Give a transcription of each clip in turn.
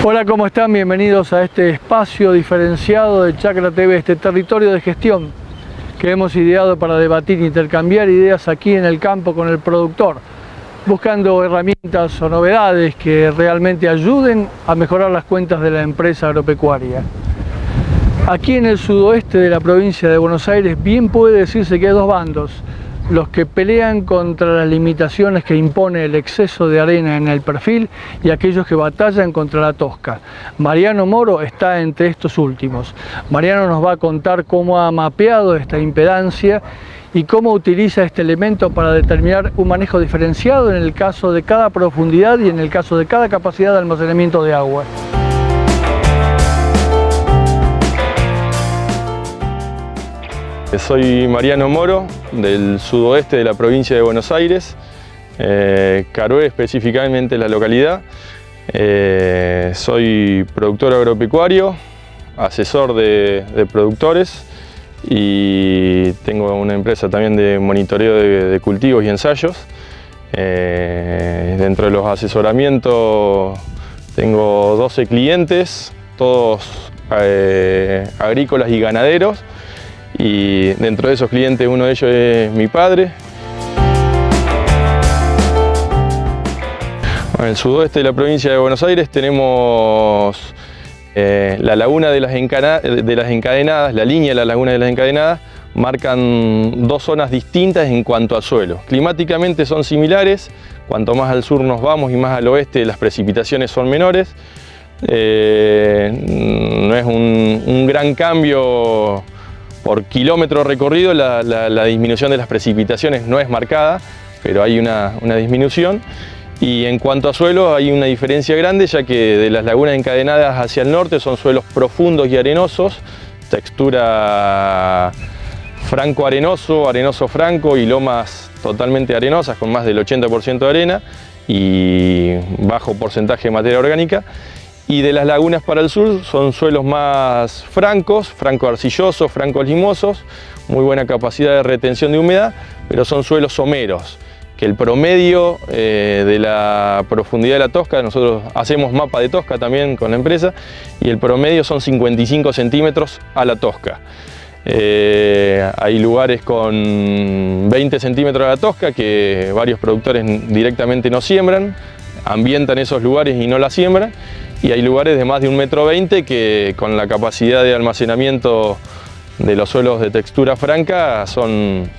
Hola, ¿cómo están? Bienvenidos a este espacio diferenciado de Chacra TV, este territorio de gestión que hemos ideado para debatir e intercambiar ideas aquí en el campo con el productor, buscando herramientas o novedades que realmente ayuden a mejorar las cuentas de la empresa agropecuaria. Aquí en el sudoeste de la provincia de Buenos Aires bien puede decirse que hay dos bandos: los que pelean contra las limitaciones que impone el exceso de arena en el perfil y aquellos que batallan contra la tosca. Mariano Moro está entre estos últimos. Mariano nos va a contar cómo ha mapeado esta impedancia y cómo utiliza este elemento para determinar un manejo diferenciado en el caso de cada profundidad y en el caso de cada capacidad de almacenamiento de agua. Soy Mariano Moro, del sudoeste de la provincia de Buenos Aires, Carué específicamente la localidad. Soy productor agropecuario, asesor de productores y tengo una empresa también de monitoreo de cultivos y ensayos. Dentro de los asesoramientos tengo 12 clientes, todos agrícolas y ganaderos. Y dentro de esos clientes uno de ellos es mi padre. En el sudoeste de la provincia de Buenos Aires tenemos la laguna de las encadenadas, la línea de la laguna de las encadenadas, marcan dos zonas distintas en cuanto a suelo. Climáticamente son similares, cuanto más al sur nos vamos y más al oeste las precipitaciones son menores. No es un gran cambio. Por kilómetro recorrido la disminución de las precipitaciones no es marcada, pero hay una disminución. Y en cuanto a suelo hay una diferencia grande, ya que de las lagunas encadenadas hacia el norte son suelos profundos y arenosos, textura franco-arenoso, arenoso-franco y lomas totalmente arenosas con más del 80% de arena y bajo porcentaje de materia orgánica. Y de las lagunas para el sur son suelos más francos, franco-arcillosos, franco-limosos, muy buena capacidad de retención de humedad, pero son suelos someros, que el promedio de la profundidad de la tosca, nosotros hacemos mapa de tosca también con la empresa, y el promedio son 55 centímetros a la tosca. Hay lugares con 20 centímetros a la tosca que varios productores directamente no siembran, ambientan esos lugares y no la siembran. Y hay lugares de más de 1,20 m que con la capacidad de almacenamiento de los suelos de textura franca son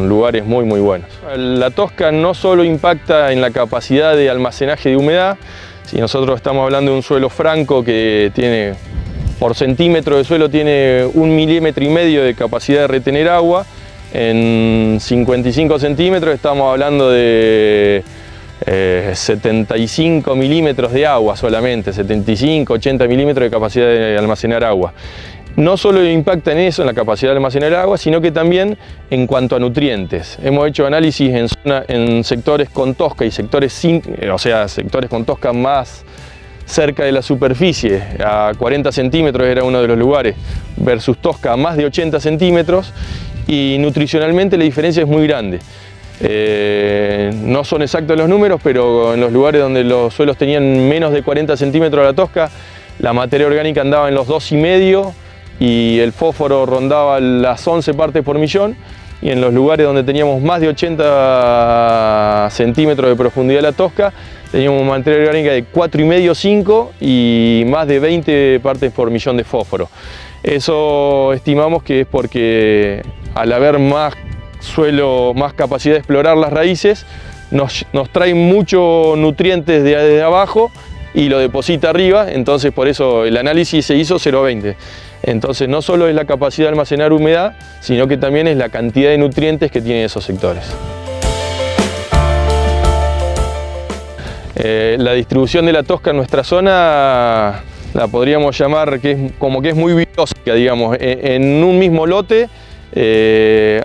lugares muy buenos. La tosca no solo impacta en la capacidad de almacenaje de humedad. Si nosotros estamos hablando de un suelo franco que tiene, por centímetro de suelo, tiene 1,5 milímetros de capacidad de retener agua, en 55 centímetros estamos hablando de 75 milímetros de agua solamente, 75, 80 milímetros de capacidad de almacenar agua. No solo impacta en eso, en la capacidad de almacenar agua, sino que también en cuanto a nutrientes. Hemos hecho análisis en sectores con tosca y sectores sectores con tosca más cerca de la superficie, a 40 centímetros era uno de los lugares, versus tosca a más de 80 centímetros, y nutricionalmente la diferencia es muy grande. No son exactos los números, pero en los lugares donde los suelos tenían menos de 40 centímetros a la tosca, la materia orgánica andaba en los 2,5 y el fósforo rondaba las 11 partes por millón, y en los lugares donde teníamos más de 80 centímetros de profundidad la tosca, teníamos materia orgánica de 4,5, 5 y más de 20 partes por millón de fósforo. Eso estimamos que es porque al haber más suelo, más capacidad de explorar las raíces, nos trae muchos nutrientes de abajo y lo deposita arriba, entonces por eso el análisis se hizo 0,20. Entonces no solo es la capacidad de almacenar humedad, sino que también es la cantidad de nutrientes que tienen esos sectores. La distribución de la tosca en nuestra zona la podríamos llamar que es muy biológica, digamos. En un mismo lote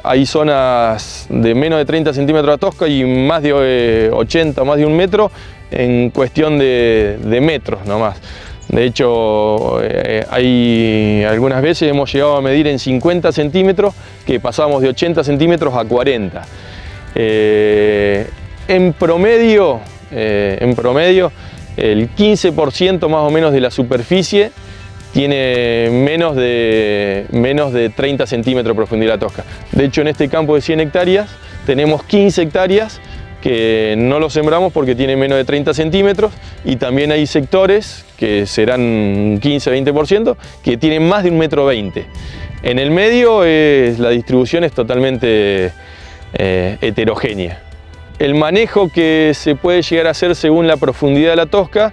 hay zonas de menos de 30 centímetros de tosca y más de 80, más de 1 metro en cuestión de metros nomás. De hecho, algunas veces hemos llegado a medir en 50 centímetros que pasamos de 80 centímetros a 40. En promedio el 15% más o menos de la superficie tiene menos de 30 centímetros de profundidad la tosca. De hecho, en este campo de 100 hectáreas tenemos 15 hectáreas que no lo sembramos porque tiene menos de 30 centímetros, y también hay sectores que serán 15-20% que tienen más de 1,20 m. En el medio la distribución es totalmente heterogénea. El manejo que se puede llegar a hacer según la profundidad de la tosca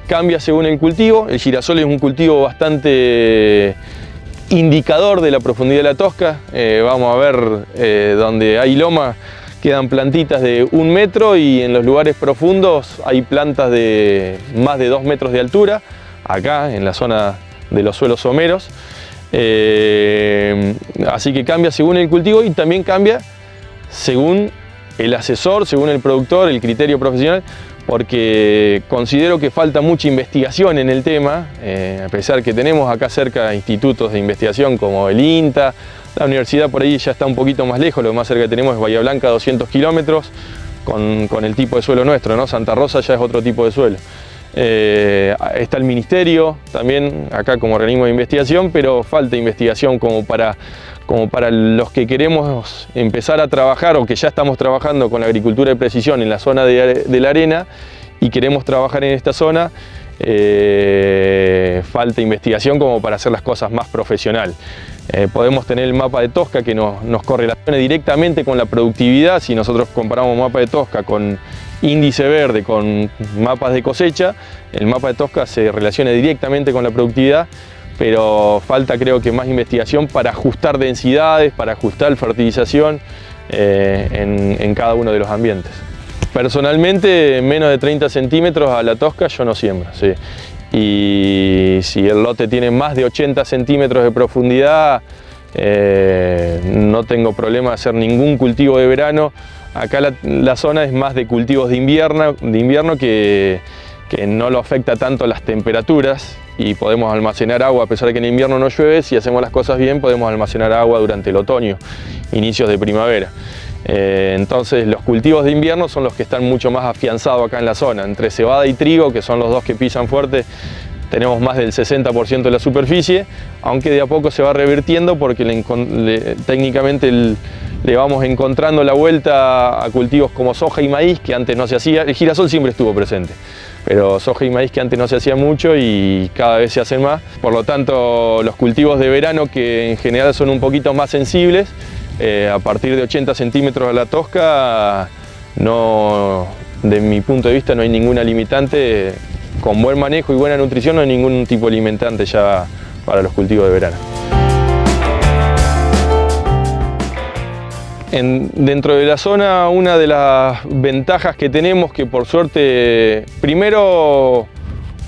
cambia según el cultivo. El girasol es un cultivo bastante indicador de la profundidad de la tosca. Vamos a ver donde hay loma quedan plantitas de 1 metro, y en los lugares profundos hay plantas de más de 2 metros de altura, acá en la zona de los suelos someros. Así que cambia según el cultivo, y también cambia según el asesor, según el productor, el criterio profesional, porque considero que falta mucha investigación en el tema, a pesar que tenemos acá cerca institutos de investigación como el INTA. La universidad por ahí ya está un poquito más lejos, lo más cerca que tenemos es Bahía Blanca, 200 kilómetros, con el tipo de suelo nuestro, ¿no? Santa Rosa ya es otro tipo de suelo. Está el ministerio también acá como organismo de investigación, pero falta investigación como para los que queremos empezar a trabajar, o que ya estamos trabajando con la agricultura de precisión en la zona de la arena y queremos trabajar en esta zona. Falta investigación como para hacer las cosas más profesional. Podemos tener el mapa de tosca que nos correlacione directamente con la productividad. Si nosotros comparamos mapa de tosca con índice verde, con mapas de cosecha, el mapa de tosca se relaciona directamente con la productividad, pero falta, creo que, más investigación para ajustar densidades, para ajustar fertilización en cada uno de los ambientes. Personalmente, menos de 30 centímetros a la tosca yo no siembro, sí. Y si el lote tiene más de 80 centímetros de profundidad, no tengo problema de hacer ningún cultivo de verano. Acá la zona es más de cultivos de invierno que no lo afecta tanto las temperaturas, y podemos almacenar agua, a pesar de que en invierno no llueve. Si hacemos las cosas bien, podemos almacenar agua durante el otoño, inicios de primavera. Entonces los cultivos de invierno son los que están mucho más afianzados acá en la zona. Entre cebada y trigo, que son los dos que pisan fuerte, tenemos más del 60% de la superficie, aunque de a poco se va revirtiendo porque técnicamente le vamos encontrando la vuelta a cultivos como soja y maíz, que antes no se hacía. El girasol siempre estuvo presente, pero soja y maíz que antes no se hacía mucho y cada vez se hacen más. Por lo tanto, los cultivos de verano, que en general son un poquito más sensibles, a partir de 80 centímetros a la tosca, de mi punto de vista no hay ninguna limitante. Con buen manejo y buena nutrición no hay ningún tipo de limitante ya para los cultivos de verano. Dentro de la zona, una de las ventajas que tenemos, que por suerte, primero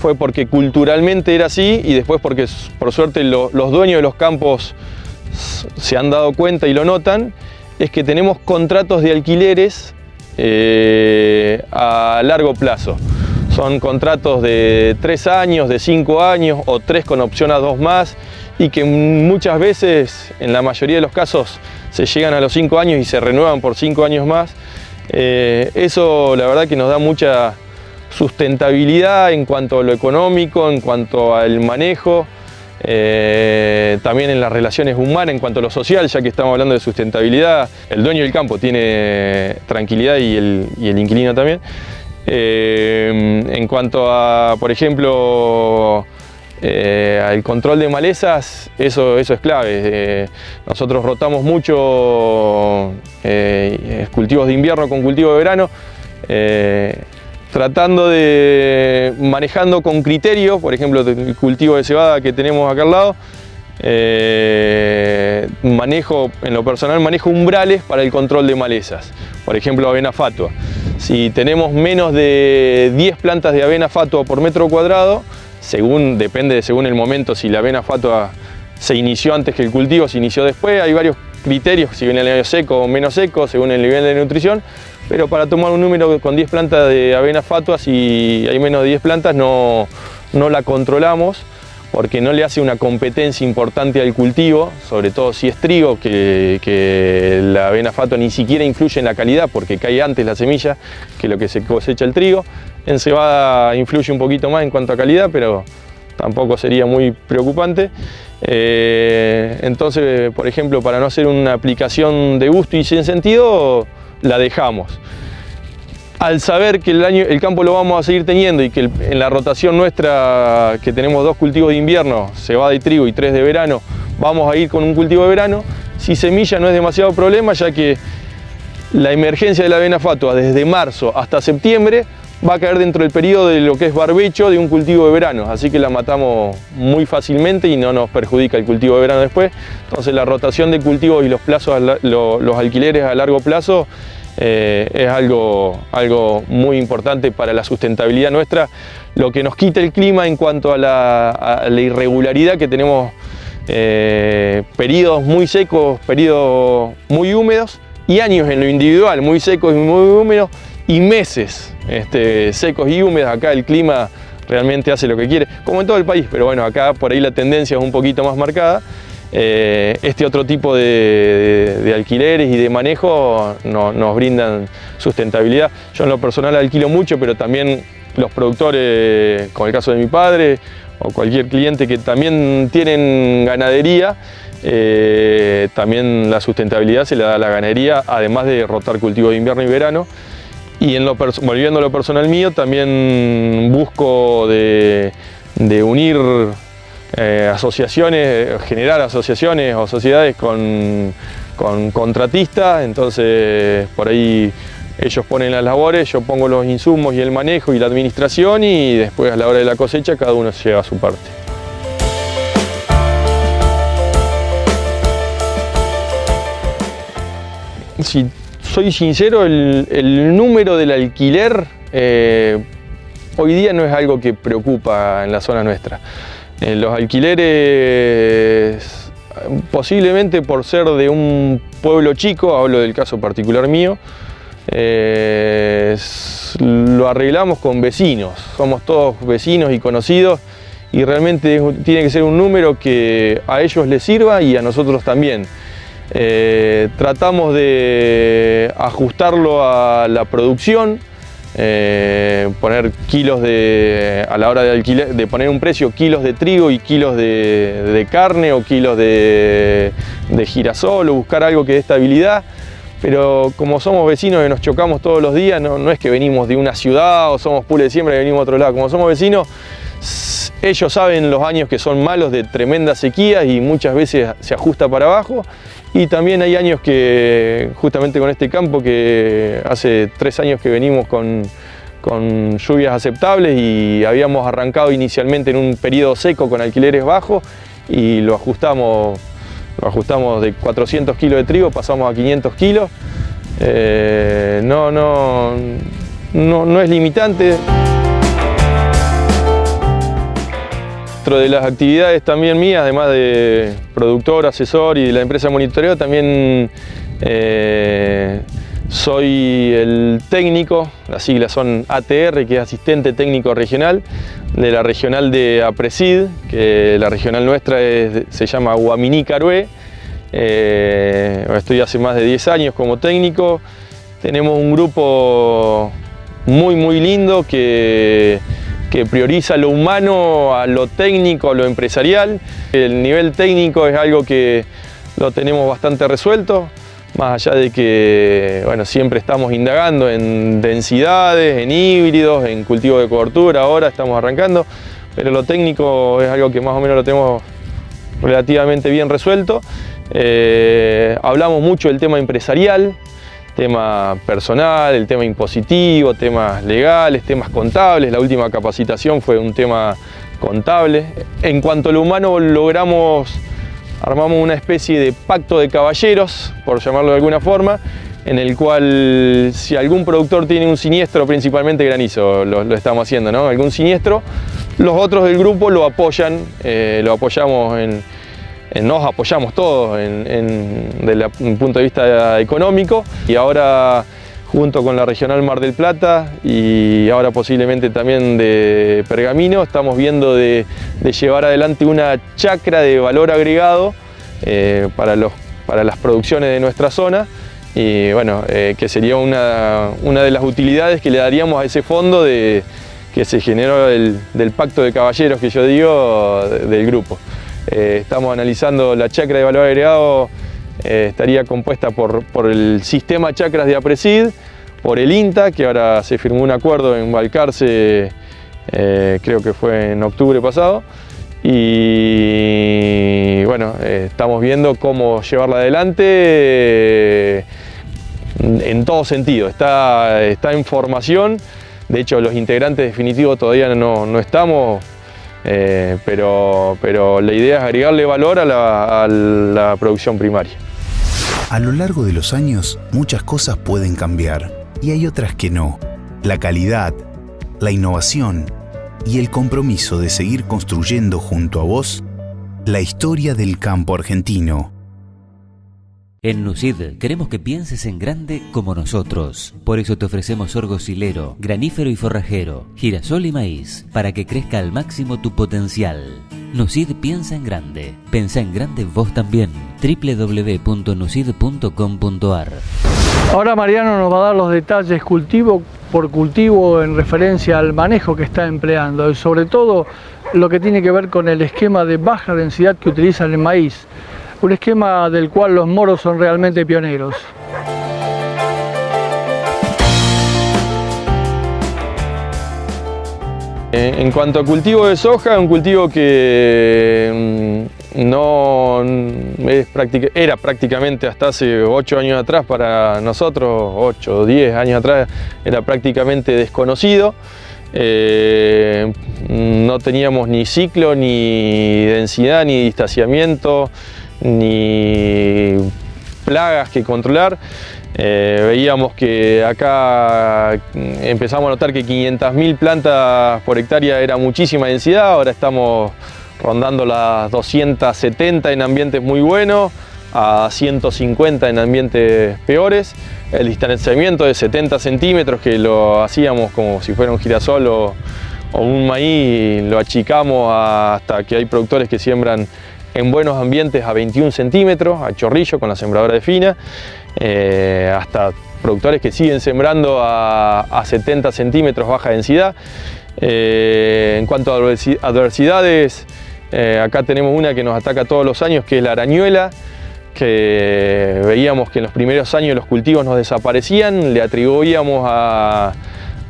fue porque culturalmente era así, y después porque por suerte los dueños de los campos se han dado cuenta y lo notan, es que tenemos contratos de alquileres a largo plazo. Son contratos de 3 años, de 5 años o 3 con opción a 2 más, y que muchas veces, en la mayoría de los casos, se llegan a los 5 años y se renuevan por 5 años más. Eso la verdad que nos da mucha sustentabilidad en cuanto a lo económico, en cuanto al manejo, también en las relaciones humanas, en cuanto a lo social, ya que estamos hablando de sustentabilidad. El dueño del campo tiene tranquilidad y el inquilino también. En cuanto a, por ejemplo, al control de malezas, eso es clave. Nosotros rotamos mucho cultivos de invierno con cultivos de verano, tratando de manejando con criterio. Por ejemplo, el cultivo de cebada que tenemos acá al lado, en lo personal manejo umbrales para el control de malezas. Por ejemplo, avena fatua. Si tenemos menos de 10 plantas de avena fatua por metro cuadrado, depende según el momento, si la avena fatua se inició antes que el cultivo, se inició después, hay varios criterios, si viene el año seco o menos seco, según el nivel de nutrición, pero para tomar un número con 10 plantas de avena fatua, si hay menos de 10 plantas no la controlamos porque no le hace una competencia importante al cultivo, sobre todo si es trigo, que la avena fato ni siquiera influye en la calidad porque cae antes la semilla que lo que se cosecha el trigo. En cebada influye un poquito más en cuanto a calidad, pero tampoco sería muy preocupante. Entonces, por ejemplo, para no hacer una aplicación de gusto y sin sentido, la dejamos. Al saber que el campo lo vamos a seguir teniendo y que en la rotación nuestra, que tenemos 2 cultivos de invierno, cebada y trigo, y 3 de verano, vamos a ir con un cultivo de verano, si semilla no es demasiado problema, ya que la emergencia de la avena fatua desde marzo hasta septiembre va a caer dentro del periodo de lo que es barbecho de un cultivo de verano, así que la matamos muy fácilmente y no nos perjudica el cultivo de verano después. Entonces la rotación de cultivos y los plazos, los alquileres a largo plazo, es algo muy importante para la sustentabilidad nuestra, lo que nos quita el clima en cuanto a la irregularidad que tenemos, periodos muy secos, periodos muy húmedos y años en lo individual muy secos y muy húmedos y meses secos y húmedos. Acá el clima realmente hace lo que quiere, como en todo el país, pero bueno, acá por ahí la tendencia es un poquito más marcada. Este otro tipo de alquileres y de manejo nos brindan sustentabilidad. Yo en lo personal alquilo mucho, pero también los productores, como el caso de mi padre, o cualquier cliente que también tienen ganadería, también la sustentabilidad se le da a la ganadería, además de rotar cultivos de invierno y verano. Y volviendo a lo personal mío, también busco de unir asociaciones, generar asociaciones o sociedades con contratistas. Entonces por ahí ellos ponen las labores, yo pongo los insumos y el manejo y la administración, y después a la hora de la cosecha cada uno se lleva su parte. Si soy sincero, el número del alquiler hoy día no es algo que preocupa en la zona nuestra. Los alquileres, posiblemente por ser de un pueblo chico, hablo del caso particular mío, lo arreglamos con vecinos, somos todos vecinos y conocidos, y realmente tiene que ser un número que a ellos les sirva y a nosotros también. Tratamos de ajustarlo a la producción, poner kilos a la hora de alquiler, de poner un precio, kilos de trigo y kilos de carne o kilos de girasol, o buscar algo que dé estabilidad. Pero como somos vecinos y nos chocamos todos los días, no es que venimos de una ciudad o somos pule de siembra y venimos a otro lado. Como somos vecinos, ellos saben los años que son malos de tremendas sequías y muchas veces se ajusta para abajo. Y también hay años que, justamente con este campo, que hace 3 años que venimos con lluvias aceptables y habíamos arrancado inicialmente en un periodo seco con alquileres bajos y lo ajustamos de 400 kilos de trigo, pasamos a 500 kilos. No es limitante. Dentro de las actividades también mías, además de productor, asesor y de la empresa de monitoreo, también soy el técnico, las siglas son ATR, que es asistente técnico regional, de la regional de APRESID, que la regional nuestra se llama Guaminí Carué. Estoy hace más de 10 años como técnico. Tenemos un grupo muy lindo que prioriza lo humano a lo técnico, a lo empresarial. El nivel técnico es algo que lo tenemos bastante resuelto, más allá de que bueno, siempre estamos indagando en densidades, en híbridos, en cultivo de cobertura, ahora estamos arrancando, pero lo técnico es algo que más o menos lo tenemos relativamente bien resuelto. Hablamos mucho del tema empresarial, tema personal, el tema impositivo, temas legales, temas contables. La última capacitación fue un tema contable. En cuanto a lo humano, armamos una especie de pacto de caballeros, por llamarlo de alguna forma, en el cual si algún productor tiene un siniestro, principalmente granizo lo estamos haciendo, ¿no? Algún siniestro, los otros del grupo lo apoyan, nos apoyamos todos desde un punto de vista económico. Y ahora junto con la regional Mar del Plata y ahora posiblemente también de Pergamino, estamos viendo de llevar adelante una chacra de valor agregado para las producciones de nuestra zona, y bueno, que sería una de las utilidades que le daríamos a ese fondo que se generó del pacto de caballeros que yo digo del grupo. Estamos analizando la chacra de valor agregado. Estaría compuesta por el sistema chacras de APRESID, por el INTA, que ahora se firmó un acuerdo en Balcarce, creo que fue en octubre pasado, y bueno, estamos viendo cómo llevarla adelante en todo sentido. Está en formación, de hecho los integrantes definitivos todavía no estamos, pero la idea es agregarle valor a la producción primaria. A lo largo de los años, muchas cosas pueden cambiar y hay otras que no. La calidad, la innovación y el compromiso de seguir construyendo junto a vos la historia del campo argentino. En Nucid queremos que pienses en grande como nosotros. Por eso te ofrecemos sorgo silero, granífero y forrajero, girasol y maíz, para que crezca al máximo tu potencial. Nucid piensa en grande. Pensá en grande vos también. www.nucid.com.ar. Ahora Mariano nos va a dar los detalles cultivo por cultivo en referencia al manejo que está empleando y sobre todo lo que tiene que ver con el esquema de baja densidad que utilizan en maíz. Un esquema del cual los moros son realmente pioneros. En cuanto a cultivo de soja, un cultivo que era prácticamente hasta hace 8 años atrás para nosotros, 8 o 10 años atrás, era prácticamente desconocido. No teníamos ni ciclo, ni densidad, ni distanciamiento, ni plagas que controlar. Veíamos que acá empezamos a notar que 500.000 plantas por hectárea era muchísima densidad. Ahora estamos rondando las 270 en ambientes muy buenos, a 150 en ambientes peores. El distanciamiento de 70 centímetros, que lo hacíamos como si fuera un girasol o un maíz, lo achicamos hasta que hay productores que siembran en buenos ambientes a 21 centímetros, a chorrillo con la sembradora de fina, hasta productores que siguen sembrando a 70 centímetros baja densidad. En cuanto a adversidades, acá tenemos una que nos ataca todos los años, que es la arañuela, que veíamos que en los primeros años los cultivos nos desaparecían, le atribuíamos a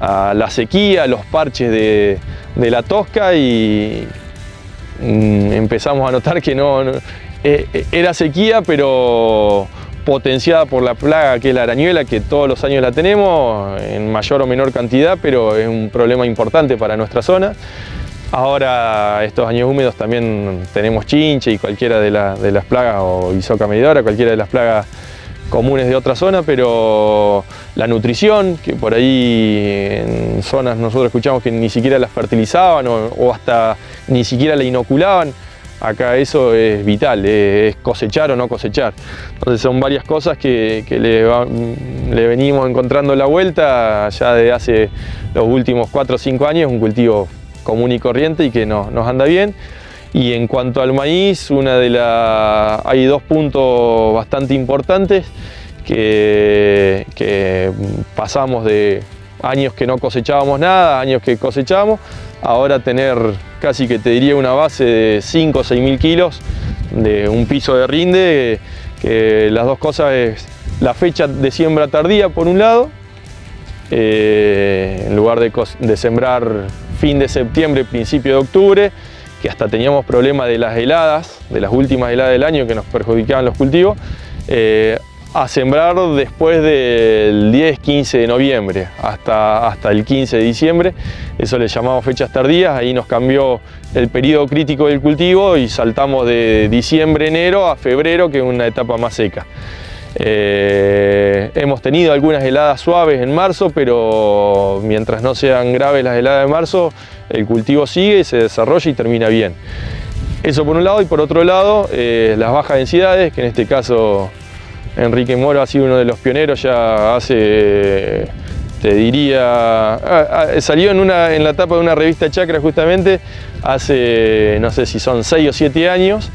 la sequía, a los parches de la tosca, y empezamos a notar que era sequía, pero potenciada por la plaga que es la arañuela, que todos los años la tenemos en mayor o menor cantidad, pero es un problema importante para nuestra zona. Ahora, estos años húmedos también tenemos chinche y cualquiera de las plagas, o isoca medidora, cualquiera de las plagas comunes de otra zona, pero la nutrición, que por ahí en zonas nosotros escuchamos que ni siquiera las fertilizaban o hasta ni siquiera la inoculaban. Acá eso es vital, es cosechar o no cosechar. Entonces son varias cosas que le venimos encontrando la vuelta ya desde hace los últimos 4 o 5 años, un cultivo común y corriente y que nos anda bien. Y en cuanto al maíz, hay 2 puntos bastante importantes que pasamos de años que no cosechábamos nada, años que cosechábamos, ahora tener casi que te diría una base de 5 o 6.000 kilos de un piso de rinde, que las dos cosas es la fecha de siembra tardía por un lado, en lugar de sembrar fin de septiembre, principio de octubre, que hasta teníamos problemas de las heladas, de las últimas heladas del año que nos perjudicaban los cultivos, a sembrar después del 10-15 de noviembre hasta el 15 de diciembre. Eso le llamamos fechas tardías. Ahí nos cambió el periodo crítico del cultivo y saltamos de diciembre-enero a febrero, que es una etapa más seca. Hemos tenido algunas heladas suaves en marzo, pero mientras no sean graves las heladas de marzo, el cultivo sigue, se desarrolla y termina bien. Eso por un lado, y por otro lado, las bajas densidades, que en este caso Enrique Moro ha sido uno de los pioneros ya hace, te diría, salió en la tapa de una revista Chacra justamente hace, no sé si son 6 o 7 años,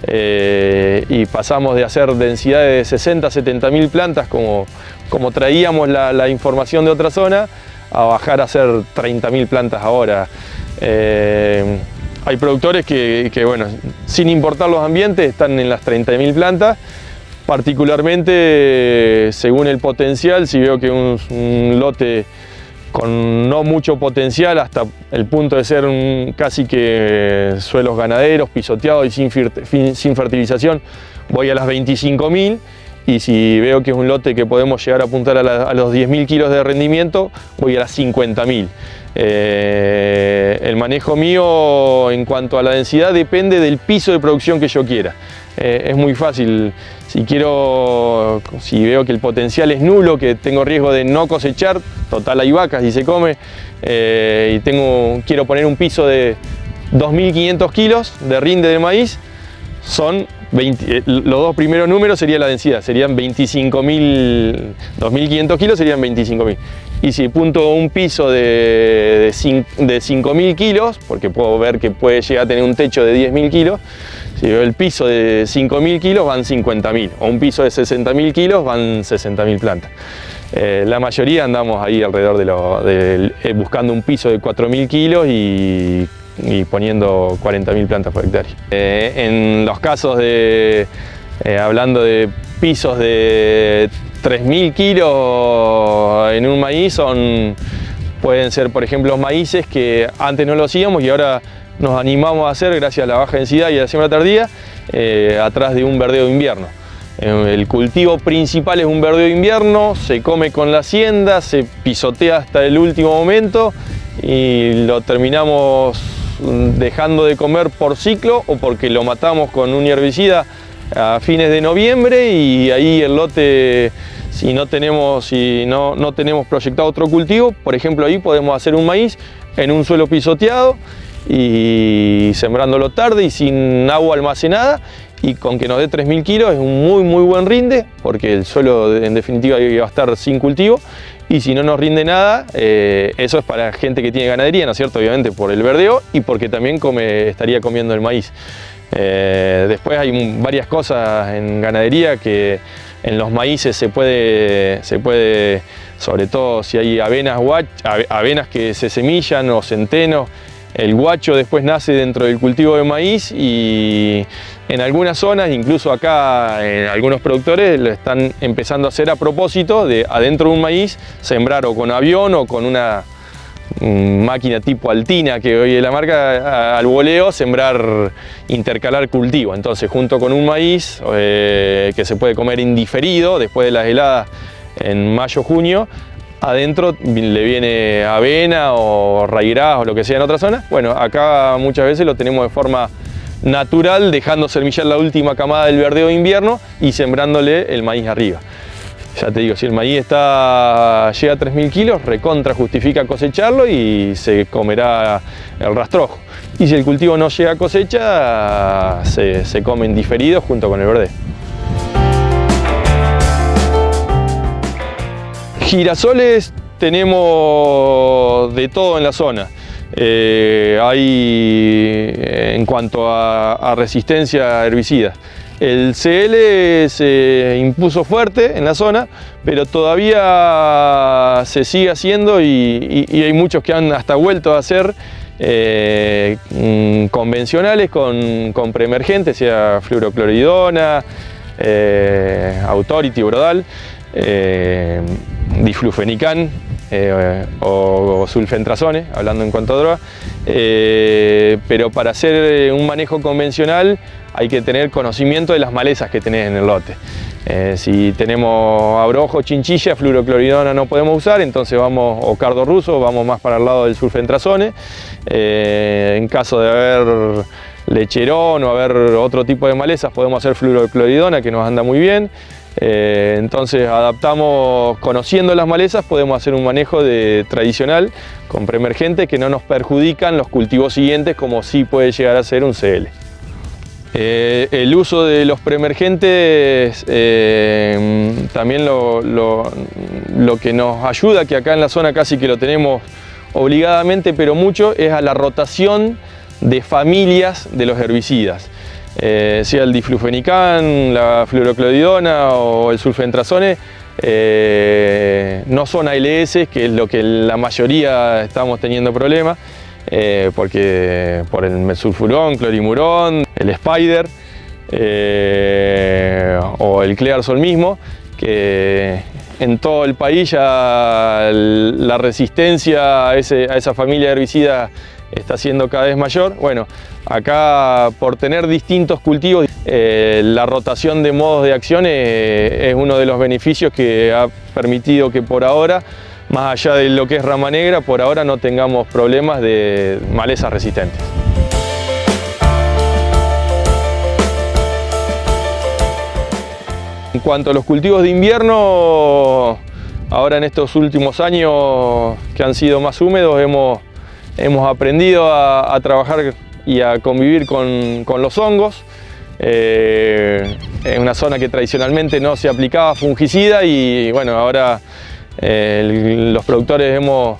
y pasamos de hacer densidades de 60 a 70 mil plantas como traíamos la información de otra zona, a bajar a hacer 30.000 plantas ahora. Hay productores que, bueno, sin importar los ambientes, están en las 30.000 plantas. Particularmente, según el potencial, si veo que un lote con no mucho potencial, hasta el punto de ser casi que suelos ganaderos, pisoteados y sin fertilización, voy a las 25.000. Y si veo que es un lote que podemos llegar a apuntar a los 10.000 kilos de rendimiento, voy a las 50.000. El manejo mío en cuanto a la densidad depende del piso de producción que yo quiera. Es muy fácil, si veo que el potencial es nulo, que tengo riesgo de no cosechar, total hay vacas y se come, y quiero poner un piso de 2.500 kilos de rinde de maíz, los dos primeros números sería la densidad, serían 25.000, 2.500 kilos serían 25.000. Y si punto un piso de 5.000 kilos, porque puedo ver que puede llegar a tener un techo de 10.000 kilos, si veo el piso de 5.000 kilos van 50.000, o un piso de 60.000 kilos van 60.000 plantas. La mayoría andamos ahí alrededor buscando un piso de 4.000 kilos y poniendo 40.000 plantas por hectárea. En los casos hablando de pisos de 3.000 kilos en un maíz, pueden ser, por ejemplo, maíces que antes no lo hacíamos y ahora nos animamos a hacer gracias a la baja densidad y a la siembra tardía, atrás de un verdeo de invierno. El cultivo principal es un verdeo de invierno, se come con la hacienda, se pisotea hasta el último momento y lo terminamos dejando de comer por ciclo o porque lo matamos con un herbicida a fines de noviembre, y ahí el lote, si no tenemos proyectado otro cultivo, por ejemplo, ahí podemos hacer un maíz en un suelo pisoteado y sembrándolo tarde y sin agua almacenada, y con que nos dé 3.000 kilos es un muy buen rinde, porque el suelo en definitiva va a estar sin cultivo. Y si no nos rinde nada, eso es para gente que tiene ganadería, ¿no es cierto? Obviamente por el verdeo y porque también estaría comiendo el maíz. Después hay varias cosas en ganadería que en los maíces se puede, sobre todo si hay avenas que se semillan o centenos, el guacho después nace dentro del cultivo de maíz, y en algunas zonas, incluso acá en algunos productores, lo están empezando a hacer a propósito de adentro de un maíz sembrar o con avión o con una máquina tipo Altina, que hoy es la marca, al voleo, intercalar cultivo. Entonces, junto con un maíz que se puede comer indiferido después de las heladas en mayo-junio, adentro le viene avena o raigras o lo que sea en otra zona. Bueno, acá muchas veces lo tenemos de forma natural, dejando semillar la última camada del verdeo de invierno y sembrándole el maíz arriba. Ya te digo, si el maíz llega a 3.000 kilos, recontra justifica cosecharlo y se comerá el rastrojo. Y si el cultivo no llega a cosecha, se come en diferido junto con el verdeo. Girasoles tenemos de todo en la zona. Hay en cuanto a resistencia a herbicidas. El CL se impuso fuerte en la zona, pero todavía se sigue haciendo y hay muchos que han hasta vuelto a hacer convencionales con preemergentes, sea fluorocloridona, Authority, Brodal, diflufenican o sulfentrazone, hablando en cuanto a droga, pero para hacer un manejo convencional hay que tener conocimiento de las malezas que tenés en el lote. Si tenemos abrojo, chinchilla, fluorocloridona no podemos usar, entonces o cardo ruso, vamos más para el lado del sulfentrazone. En caso de haber lecherón o haber otro tipo de malezas, podemos hacer fluorocloridona, que nos anda muy bien. Entonces adaptamos, conociendo las malezas, podemos hacer un manejo tradicional con preemergentes que no nos perjudican los cultivos siguientes, como sí puede llegar a ser un CL. El uso de los preemergentes también lo que nos ayuda, que acá en la zona casi que lo tenemos obligadamente, pero mucho, es a la rotación de familias de los herbicidas. Sea el diflufenicán, la fluoroclodidona o el sulfentrazone, no son ALS, que es lo que la mayoría estamos teniendo problemas, porque por el mesulfurón, clorimurón, el Spider o el Clearsol mismo, que en todo el país ya la resistencia a esa familia de herbicidas está siendo cada vez mayor. Bueno, acá por tener distintos cultivos, la rotación de modos de acción es uno de los beneficios que ha permitido que por ahora, más allá de lo que es rama negra, por ahora no tengamos problemas de malezas resistentes. En cuanto a los cultivos de invierno, ahora en estos últimos años que han sido más húmedos, hemos aprendido a trabajar y a convivir con los hongos. Es una zona que tradicionalmente no se aplicaba fungicida y bueno, ahora los productores hemos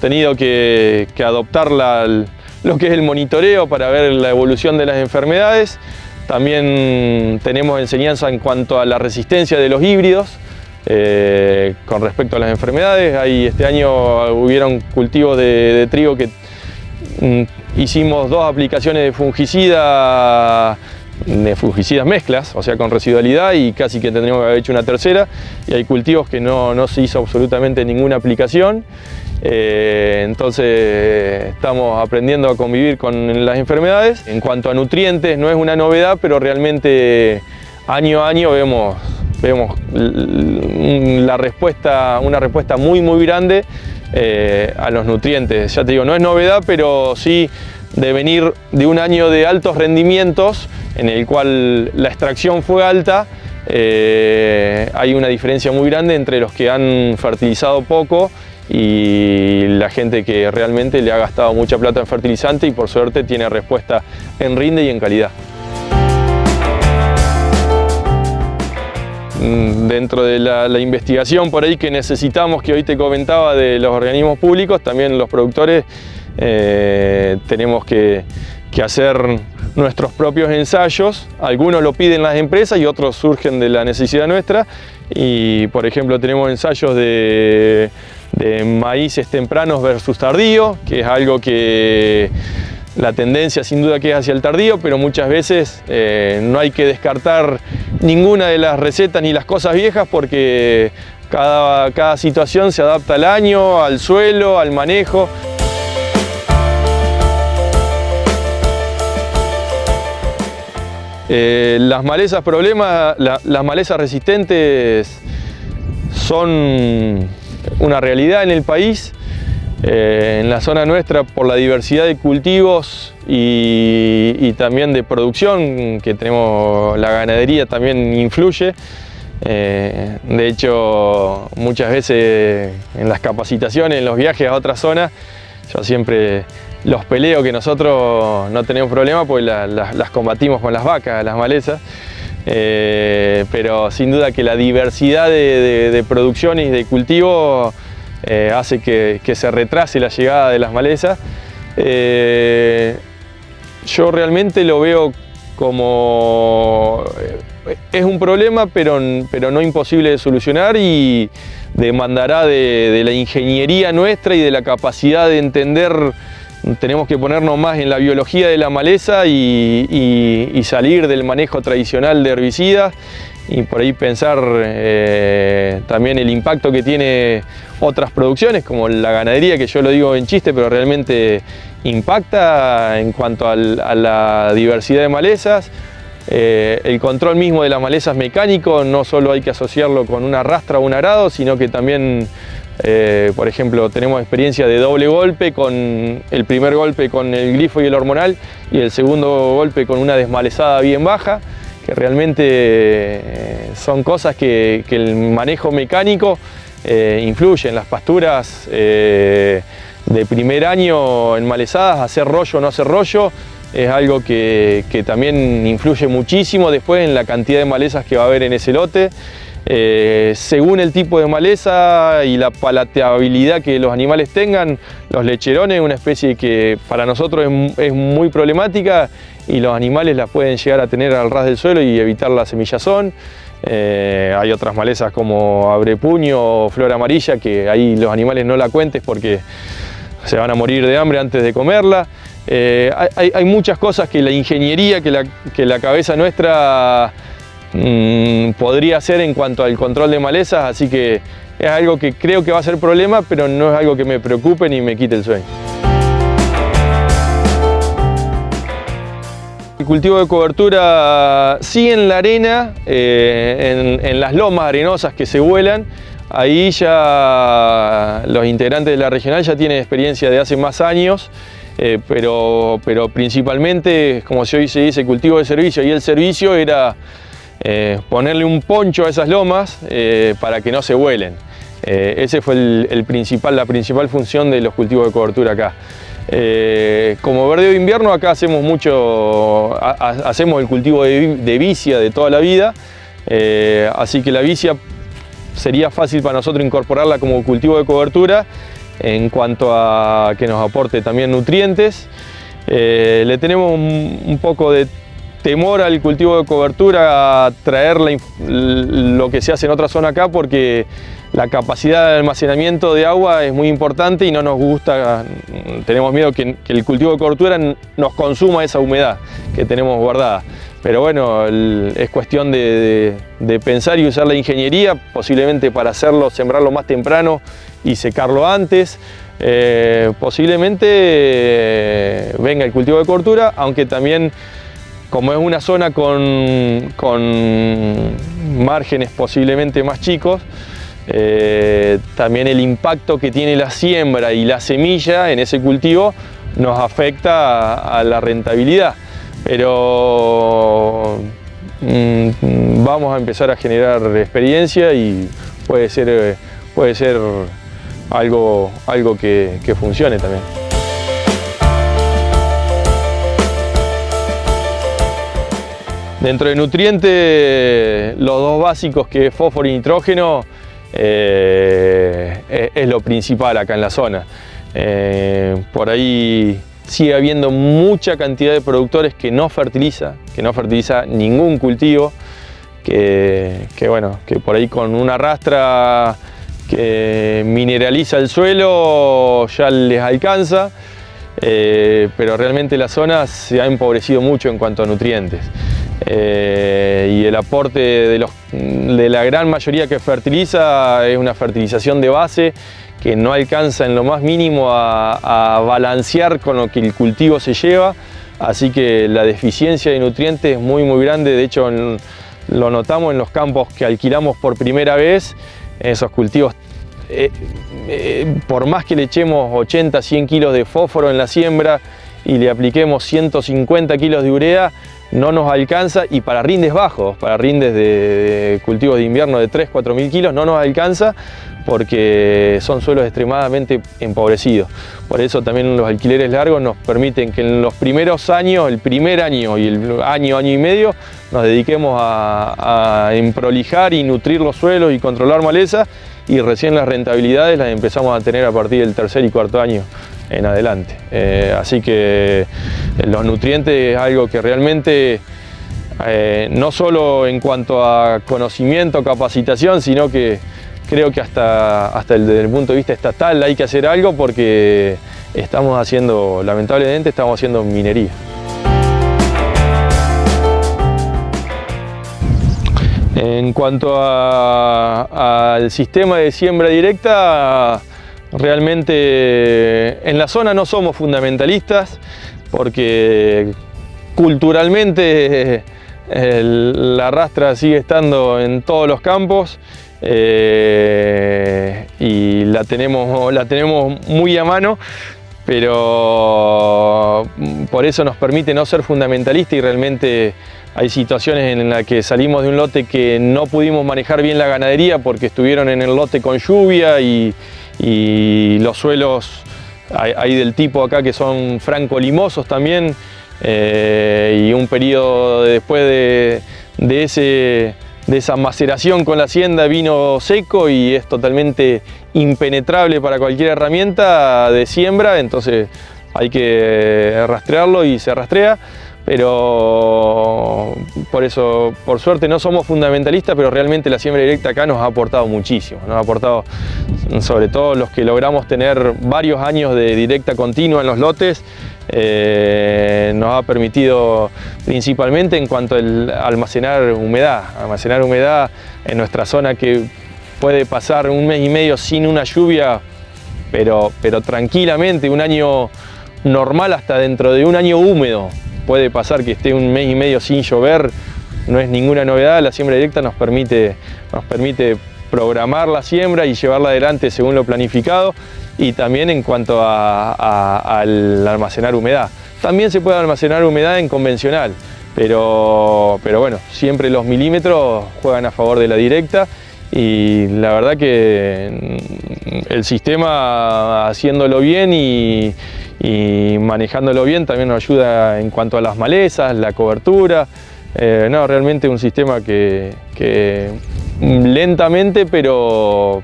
tenido que adoptar lo que es el monitoreo para ver la evolución de las enfermedades. También tenemos enseñanza en cuanto a la resistencia de los híbridos con respecto a las enfermedades. Este año hubieron cultivos de trigo que hicimos 2 aplicaciones de fungicidas mezclas, o sea, con residualidad, y casi que tendríamos que haber hecho una tercera. Y hay cultivos que no se hizo absolutamente ninguna aplicación. Entonces estamos aprendiendo a convivir con las enfermedades. En cuanto a nutrientes, no es una novedad, pero realmente año a año vemos una respuesta muy grande a los nutrientes. Ya te digo, no es novedad, pero sí de venir de un año de altos rendimientos en el cual la extracción fue alta. Hay una diferencia muy grande entre los que han fertilizado poco y la gente que realmente le ha gastado mucha plata en fertilizante y por suerte tiene respuesta en rinde y en calidad. Dentro de la investigación por ahí que necesitamos, que hoy te comentaba, de los organismos públicos, también los productores tenemos que hacer nuestros propios ensayos. Algunos lo piden las empresas y otros surgen de la necesidad nuestra. Y por ejemplo tenemos ensayos de maíces tempranos versus tardío, que es algo que la tendencia sin duda que es hacia el tardío, pero muchas veces no hay que descartar ninguna de las recetas ni las cosas viejas, porque cada situación se adapta al año, al suelo, al manejo. Las malezas las malezas resistentes son una realidad en el país. En la zona nuestra, por la diversidad de cultivos y también de producción que tenemos, la ganadería también influye. De hecho, muchas veces en las capacitaciones, en los viajes a otras zonas, yo siempre los peleo, que nosotros no tenemos problema porque las combatimos con las vacas, las malezas. Pero sin duda que la diversidad de producciones y de cultivos hace que se retrase la llegada de las malezas. Yo realmente lo veo como es un problema, pero no imposible de solucionar, y demandará de la ingeniería nuestra y de la capacidad de entender. Tenemos que ponernos más en la biología de la maleza y salir del manejo tradicional de herbicidas, y por ahí pensar también el impacto que tiene otras producciones como la ganadería, que yo lo digo en chiste, pero realmente impacta en cuanto a la diversidad de malezas. El control mismo de las malezas mecánico, no solo hay que asociarlo con una rastra o un arado, sino que también, por ejemplo, tenemos experiencia de doble golpe, con el primer golpe con el glifo y el hormonal, y el segundo golpe con una desmalezada bien baja, que realmente son cosas que el manejo mecánico influye en las pasturas de primer año enmalezadas, hacer rollo o no hacer rollo. es algo que también influye muchísimo después en la cantidad de malezas que va a haber en ese lote. Según el tipo de maleza y la palatabilidad que los animales tengan, los lecherones es una especie que para nosotros es muy problemática y los animales la pueden llegar a tener al ras del suelo y evitar la semillazón. Hay otras malezas como abrepuño o flor amarilla que ahí los animales no la cuentes porque se van a morir de hambre antes de comerla. Hay muchas cosas que la ingeniería, que la cabeza nuestra podría hacer en cuanto al control de malezas, así que es algo que creo que va a ser problema, pero no es algo que me preocupe ni me quite el sueño. El cultivo de cobertura sí en la arena, en las lomas arenosas que se vuelan, ahí ya los integrantes de la regional ya tienen experiencia de hace más años, pero principalmente, como se dice, cultivo de servicio, y el servicio era ponerle un poncho a esas lomas para que no se vuelen. Ese fue la principal función de los cultivos de cobertura acá. Como verdeo de invierno acá hacemos el cultivo de vicia de toda la vida, así que la vicia sería fácil para nosotros incorporarla como cultivo de cobertura en cuanto a que nos aporte también nutrientes. Le tenemos un poco de temor al cultivo de cobertura a traer lo que se hace en otra zona acá porque la capacidad de almacenamiento de agua es muy importante y no nos gusta, tenemos miedo que el cultivo de cobertura nos consuma esa humedad que tenemos guardada. Pero bueno, es cuestión de pensar y usar la ingeniería, posiblemente para sembrarlo más temprano y secarlo antes. Posiblemente venga el cultivo de cobertura, aunque también como es una zona con márgenes posiblemente más chicos, también el impacto que tiene la siembra y la semilla en ese cultivo nos afecta a la rentabilidad. Pero vamos a empezar a generar experiencia y puede ser algo que funcione también. Dentro de nutrientes, los dos básicos, que es fósforo y nitrógeno, es lo principal acá en la zona. Por ahí sigue habiendo mucha cantidad de productores que no fertiliza ningún cultivo, que por ahí con una rastra que mineraliza el suelo ya les alcanza, pero realmente la zona se ha empobrecido mucho en cuanto a nutrientes. Y el aporte de la gran mayoría que fertiliza es una fertilización de base que no alcanza en lo más mínimo a balancear con lo que el cultivo se lleva, así que la deficiencia de nutrientes es muy grande. De hecho lo notamos en los campos que alquilamos por primera vez. En esos cultivos, por más que le echemos 80-100 kilos de fósforo en la siembra y le apliquemos 150 kilos de urea, no nos alcanza, y para rindes bajos, para rindes de cultivos de invierno de 3-4 mil kilos, no nos alcanza porque son suelos extremadamente empobrecidos. Por eso también los alquileres largos nos permiten que en los primeros años, el primer año y el año y medio, nos dediquemos a emprolijar y nutrir los suelos y controlar maleza, y recién las rentabilidades las empezamos a tener a partir del tercer y cuarto año en adelante. Así que los nutrientes es algo que realmente, no solo en cuanto a conocimiento, capacitación, sino que creo que hasta desde el punto de vista estatal hay que hacer algo, porque lamentablemente estamos haciendo minería. En cuanto al sistema de siembra directa, realmente en la zona no somos fundamentalistas, porque culturalmente la rastra sigue estando en todos los campos, y la tenemos muy a mano, pero por eso nos permite no ser fundamentalistas, y realmente hay situaciones en las que salimos de un lote que no pudimos manejar bien la ganadería porque estuvieron en el lote con lluvia, y los suelos hay del tipo acá que son franco-limosos también, y un periodo después de esa maceración con la hacienda vino seco y es totalmente impenetrable para cualquier herramienta de siembra, entonces hay que rastrearlo y se rastrea, pero por eso, por suerte, no somos fundamentalistas, pero realmente la siembra directa acá nos ha aportado muchísimo, nos ha aportado, sobre todo los que logramos tener varios años de directa continua en los lotes, nos ha permitido principalmente en cuanto a almacenar humedad en nuestra zona, que puede pasar un mes y medio sin una lluvia, pero tranquilamente, un año normal hasta dentro de un año húmedo puede pasar que esté un mes y medio sin llover, no es ninguna novedad. La siembra directa nos permite programar la siembra y llevarla adelante según lo planificado, y también en cuanto al almacenar humedad. También se puede almacenar humedad en convencional, pero bueno, siempre los milímetros juegan a favor de la directa, y la verdad que el sistema, haciéndolo bien y manejándolo bien, también nos ayuda en cuanto a las malezas, la cobertura. No, realmente un sistema que lentamente pero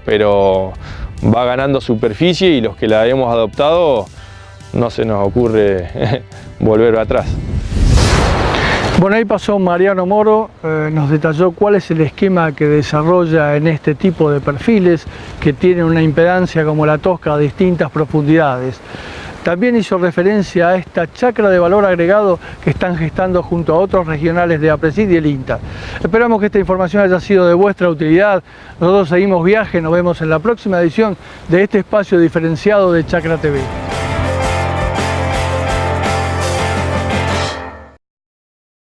va ganando superficie, y los que la hemos adoptado no se nos ocurre volver atrás. Bueno, ahí pasó Mariano Moro, nos detalló cuál es el esquema que desarrolla en este tipo de perfiles que tienen una impedancia como la Tosca a distintas profundidades. También hizo referencia a esta chacra de valor agregado que están gestando junto a otros regionales de APRESID y el INTA. Esperamos que esta información haya sido de vuestra utilidad. Nosotros seguimos viaje, nos vemos en la próxima edición de este espacio diferenciado de Chacra TV.